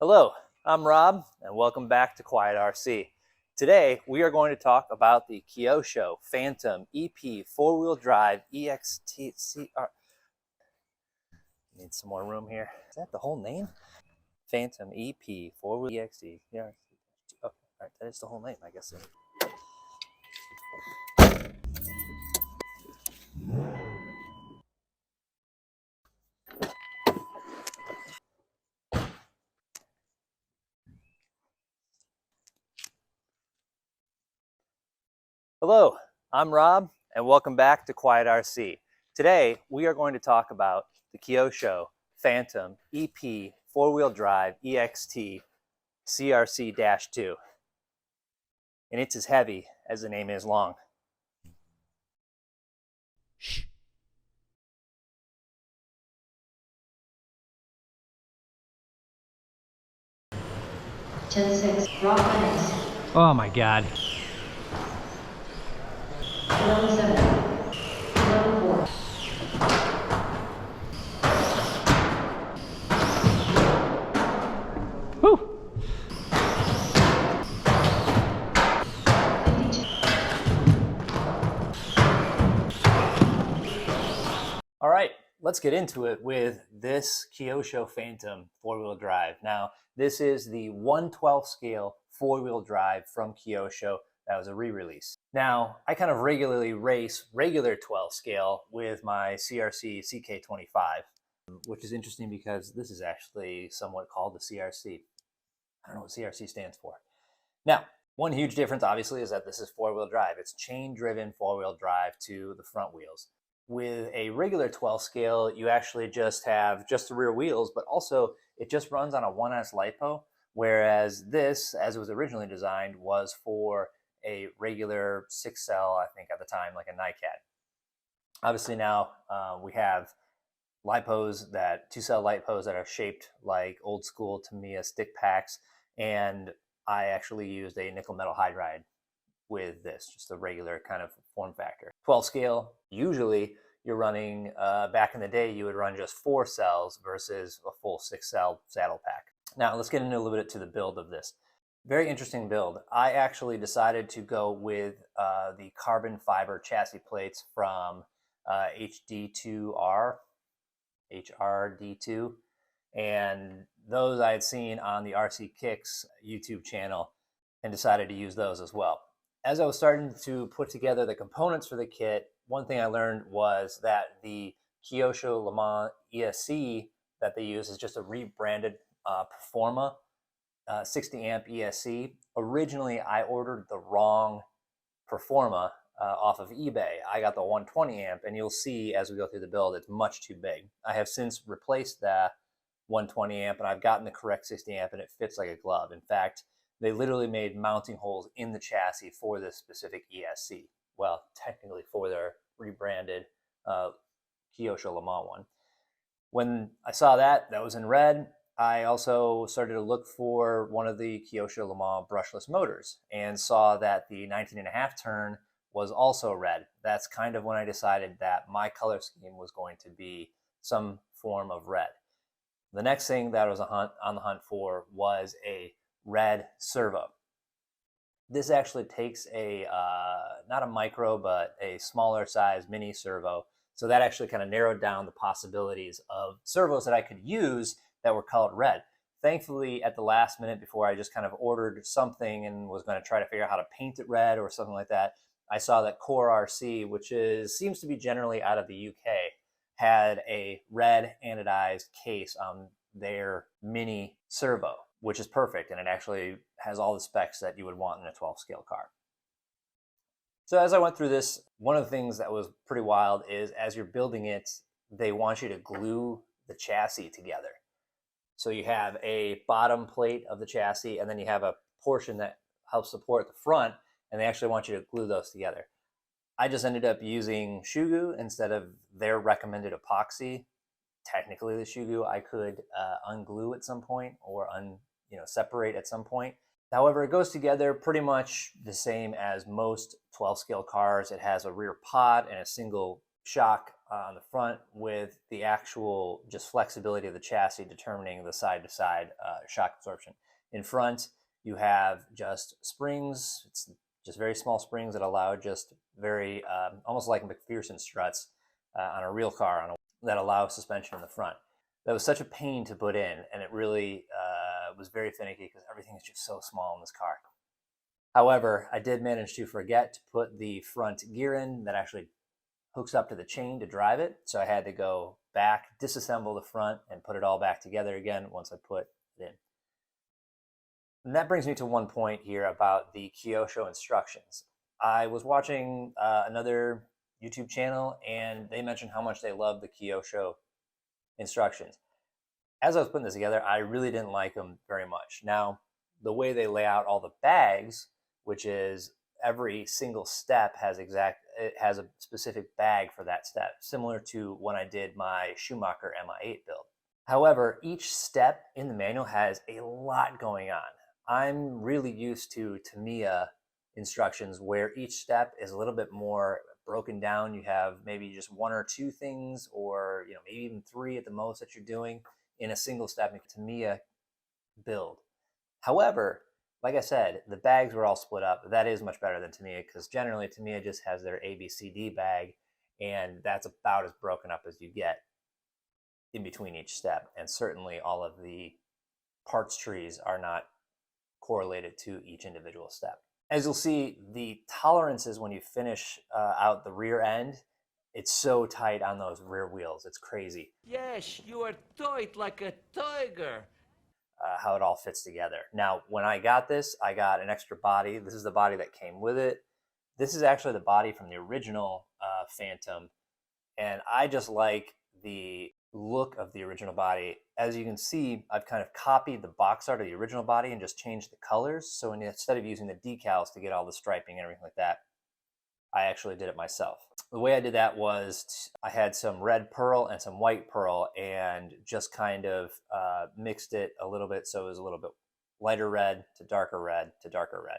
Hello, I'm Rob, and welcome back to Quiet RC. Today, we are going to talk about the Kyosho Fantom EP four-wheel drive EXT-CR. Need some more room here. Is that the whole name? Fantom EP four-wheel EXT. Yeah. Okay, all right, that is the whole name, I guess. Hello, I'm Rob, and welcome back to Quiet RC. Today, we are going to talk about the Kyosho Fantom EP four-wheel drive EXT CRC-II. And it's as heavy as the name is long. Shh. Oh my God. Whew. All right, let's get into it with this Kyosho Fantom four-wheel drive. Now, this is the 1/12 scale four-wheel drive from Kyosho. That was a re-release. Now, I kind of regularly race regular 12 scale with my CRC CK25, which is interesting because this is actually somewhat called the CRC. I don't know what CRC stands for. Now, one huge difference, obviously, is that this is four-wheel drive. It's chain-driven four-wheel drive to the front wheels. With a regular 12 scale, you actually just have just the rear wheels, but also it just runs on a 1S LiPo, whereas this, as it was originally designed, was for a regular 6-cell, I think at the time, like a NiCad. Obviously now we have LiPos, that 2-cell LiPos that are shaped like old school Tamiya stick packs, and I actually used a nickel metal hydride with this, just a regular kind of form factor. 12 scale, usually you're running, back in the day, you would run just 4 cells versus a full 6-cell saddle pack. Now let's get into a little bit to the build of this. Very interesting build. I actually decided to go with the carbon fiber chassis plates from HRD2, and those I had seen on the RC Kicks YouTube channel and decided to use those as well. As I was starting to put together the components for the kit, one thing I learned was that the Kyosho Le Mans ESC that they use is just a rebranded Performa 60 amp ESC. Originally, I ordered the wrong Performa off of eBay. I got the 120 amp, and you'll see as we go through the build, it's much too big. I have since replaced that 120 amp, and I've gotten the correct 60 amp, and it fits like a glove. In fact, they literally made mounting holes in the chassis for this specific ESC. Well, technically for their rebranded Kyosho Le Mans one. When I saw that was in red, I also started to look for one of the Kyosho Le Mans brushless motors and saw that the 19.5 turn was also red. That's kind of when I decided that my color scheme was going to be some form of red. The next thing that I was on the hunt for was a red servo. This actually takes a, not a micro, but a smaller size mini servo. So that actually kind of narrowed down the possibilities of servos that I could use that were colored red. Thankfully, at the last minute, before I just kind of ordered something and was going to try to figure out how to paint it red or something like that, I saw that Core RC, which seems to be generally out of the UK, had a red anodized case on their mini servo, which is perfect, and it actually has all the specs that you would want in a 12 scale car. So as I went through this, one of the things that was pretty wild is as you're building it, they want you to glue the chassis together. So you have a bottom plate of the chassis, and then you have a portion that helps support the front, and they actually want you to glue those together. I just ended up using shoe glue instead of their recommended epoxy. Technically, the shoe glue I could unglue at some point or separate at some point. However, it goes together pretty much the same as most 12 scale cars. It has a rear pod and a single shock on the front with the actual just flexibility of the chassis determining the side-to-side shock absorption. In front, you have just springs. It's just very small springs that allow just very, almost like McPherson struts on a real car that allow suspension in the front. That was such a pain to put in, and it really was very finicky because everything is just so small in this car. However, I did manage to forget to put the front gear in that actually hooks up to the chain to drive it. So I had to go back, disassemble the front, and put it all back together again once I put it in. And that brings me to one point here about the Kyosho instructions. I was watching another YouTube channel, and they mentioned how much they love the Kyosho instructions. As I was putting this together, I really didn't like them very much. Now, the way they lay out all the bags, which is every single step has a specific bag for that step, similar to when I did my Schumacher MI8 build. However, each step in the manual has a lot going on. I'm really used to Tamiya instructions where each step is a little bit more broken down. You have maybe just one or two things, or maybe even three at the most that you're doing in a single step in Tamiya build. However, like I said, the bags were all split up. That is much better than Tamiya, because generally Tamiya just has their ABCD bag, and that's about as broken up as you get in between each step. And certainly all of the parts trees are not correlated to each individual step. As you'll see, the tolerances when you finish out the rear end, it's so tight on those rear wheels. It's crazy. Yes, you are tight like a tiger. How it all fits together. Now, when I got this, I got an extra body. This is the body that came with it. This is actually the body from the original Fantom, and I just like the look of the original body. As you can see, I've kind of copied the box art of the original body and just changed the colors. So instead of using the decals to get all the striping and everything like that, I actually did it myself. The way I did that was I had some red pearl and some white pearl and just kind of mixed it a little bit so it was a little bit lighter red to darker red to darker red.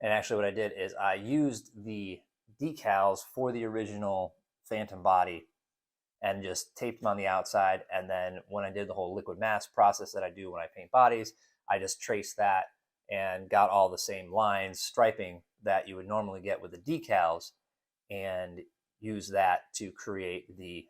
And actually what I did is I used the decals for the original Fantom body and just taped them on the outside. And then when I did the whole liquid mask process that I do when I paint bodies, I just traced that and got all the same lines, striping that you would normally get with the decals, and use that to create the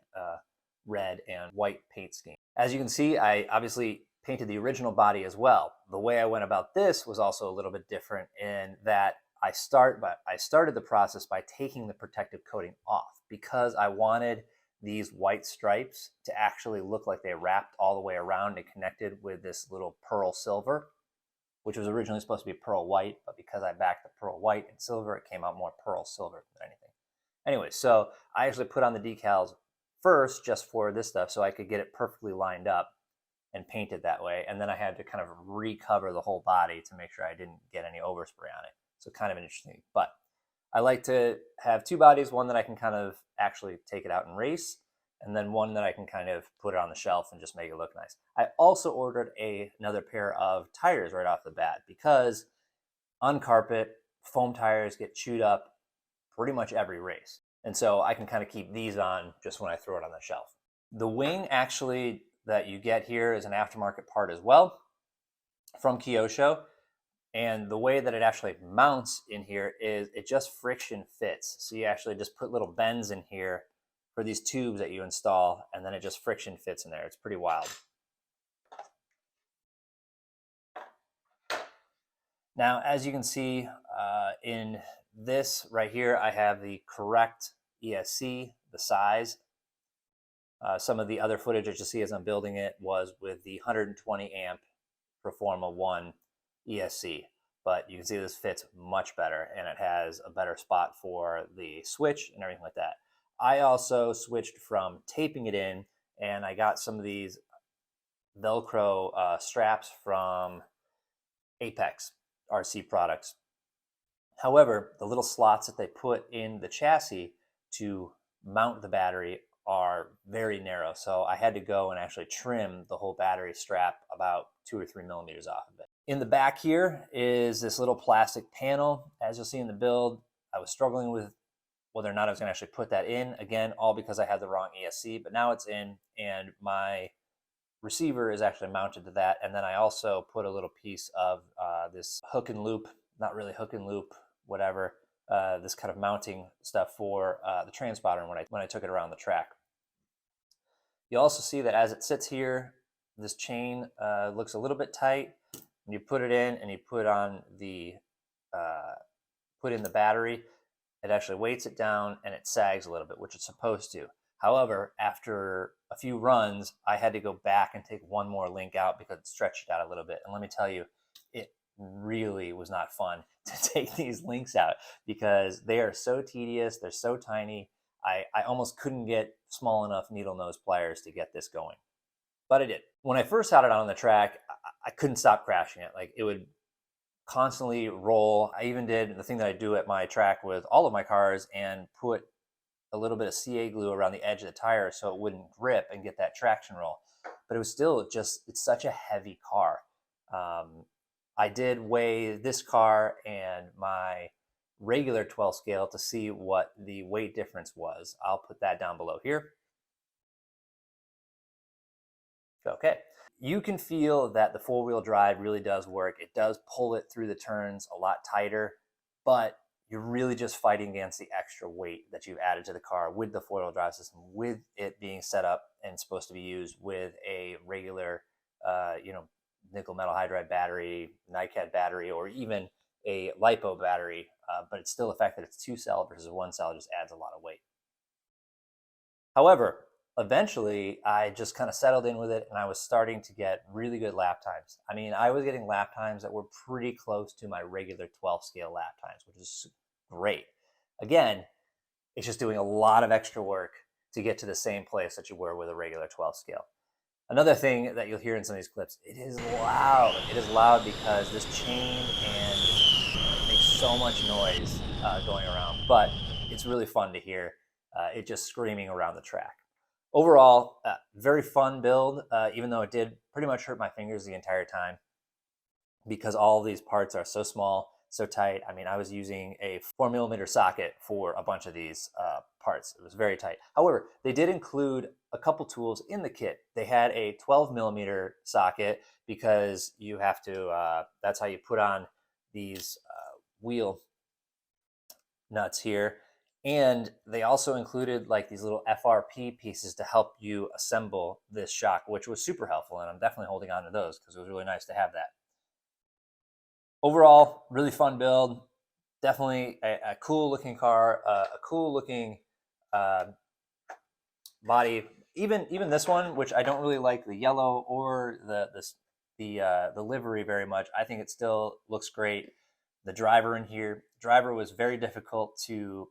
red and white paint scheme. As you can see, I obviously painted the original body as well. The way I went about this was also a little bit different in that I started the process by taking the protective coating off because I wanted these white stripes to actually look like they wrapped all the way around and connected with this little pearl silver, which was originally supposed to be pearl white, but because I backed the pearl white and silver, it came out more pearl silver than anything. Anyway, so I actually put on the decals first just for this stuff so I could get it perfectly lined up and paint it that way. And then I had to kind of recover the whole body to make sure I didn't get any overspray on it. So kind of an interesting, but I like to have two bodies, one that I can kind of actually take it out and race, and then one that I can kind of put it on the shelf and just make it look nice. I also ordered another pair of tires right off the bat because on carpet, foam tires get chewed up pretty much every race. And so I can kind of keep these on just when I throw it on the shelf. The wing actually that you get here is an aftermarket part as well from Kyosho. And the way that it actually mounts in here is it just friction fits. So you actually just put little bends in here for these tubes that you install, and then it just friction fits in there. It's pretty wild. Now, as you can see in this right here, I have the correct ESC, the size. Some of the other footage that you see as I'm building it was with the 120 amp Performa 1 ESC, but you can see this fits much better and it has a better spot for the switch and everything like that. I also switched from taping it in, and I got some of these Velcro straps from Apex RC products. However, the little slots that they put in the chassis to mount the battery are very narrow, so I had to go and actually trim the whole battery strap about 2 or 3 millimeters off of it. In the back here is this little plastic panel. As you'll see in the build, I was struggling with whether or not I was going to actually put that in. Again, all because I had the wrong ESC, but now it's in, and my receiver is actually mounted to that. And then I also put a little piece of this hook and loop, not really hook and loop, whatever, this kind of mounting stuff for the transponder when I took it around the track. You'll also see that as it sits here, this chain looks a little bit tight. When you put it in and you put on the put in the battery, it actually weights it down and it sags a little bit, which it's supposed to. However, after a few runs, I had to go back and take one more link out because it stretched it out a little bit. And let me tell you, it really was not fun to take these links out because they are so tedious. They're so tiny. I almost couldn't get small enough needle nose pliers to get this going, but I did. When I first had it on the track, I couldn't stop crashing it. Like, it would constantly roll. I even did the thing that I do at my track with all of my cars and put a little bit of CA glue around the edge of the tire so it wouldn't grip and get that traction roll. But it was still just, it's such a heavy car. I did weigh this car and my regular 12 scale to see what the weight difference was. I'll put that down below here. Okay. You can feel that the four-wheel drive really does work. It does pull it through the turns a lot tighter, but you're really just fighting against the extra weight that you've added to the car with the four-wheel drive system, with it being set up and supposed to be used with a regular, nickel metal hydride battery, NiCad battery, or even a LiPo battery. But it's still the fact that it's 2-cell versus 1-cell just adds a lot of weight. However, eventually I just kind of settled in with it and I was starting to get really good lap times. I mean, I was getting lap times that were pretty close to my regular 12 scale lap times, which is great. Again, it's just doing a lot of extra work to get to the same place that you were with a regular 12 scale. Another thing that you'll hear in some of these clips, it is loud. It is loud because this chain and makes so much noise going around, but it's really fun to hear it just screaming around the track. Overall, very fun build, even though it did pretty much hurt my fingers the entire time because all of these parts are so small, so tight. I mean, I was using a 4mm socket for a bunch of these parts. It was very tight. However, they did include a couple tools in the kit. They had a 12mm socket because you have to, that's how you put on these wheel nuts here. And they also included like these little FRP pieces to help you assemble this shock, which was super helpful. And I'm definitely holding on to those because it was really nice to have that. Overall, really fun build. Definitely a cool looking car, a cool looking body. Even this one, which I don't really like the yellow or the livery very much. I think it still looks great. The driver in here, driver was very difficult to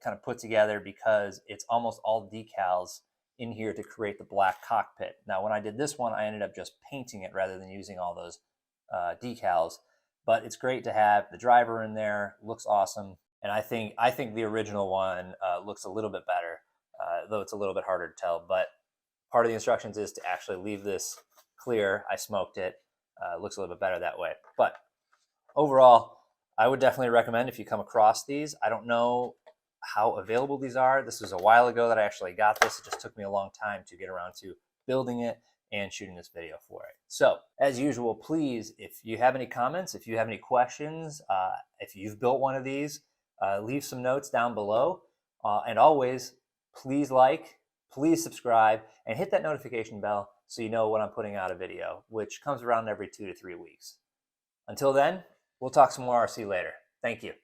kind of put together because it's almost all decals in here to create the black cockpit. Now, when I did this one, I ended up just painting it rather than using all those decals. But it's great to have the driver in there. Looks awesome, and I think the original one looks a little bit better, though it's a little bit harder to tell. But part of the instructions is to actually leave this clear. I smoked it. Looks a little bit better that way. But overall, I would definitely recommend if you come across these. I don't know how available these are. This was a while ago that I actually got this. It just took me a long time to get around to building it and shooting this video for it. So as usual, please, if you have any comments, if you have any questions, if you've built one of these, leave some notes down below. And always, please like, please subscribe, and hit that notification bell so you know when I'm putting out a video, which comes around every 2 to 3 weeks. Until then, we'll talk some more RC later. Thank you.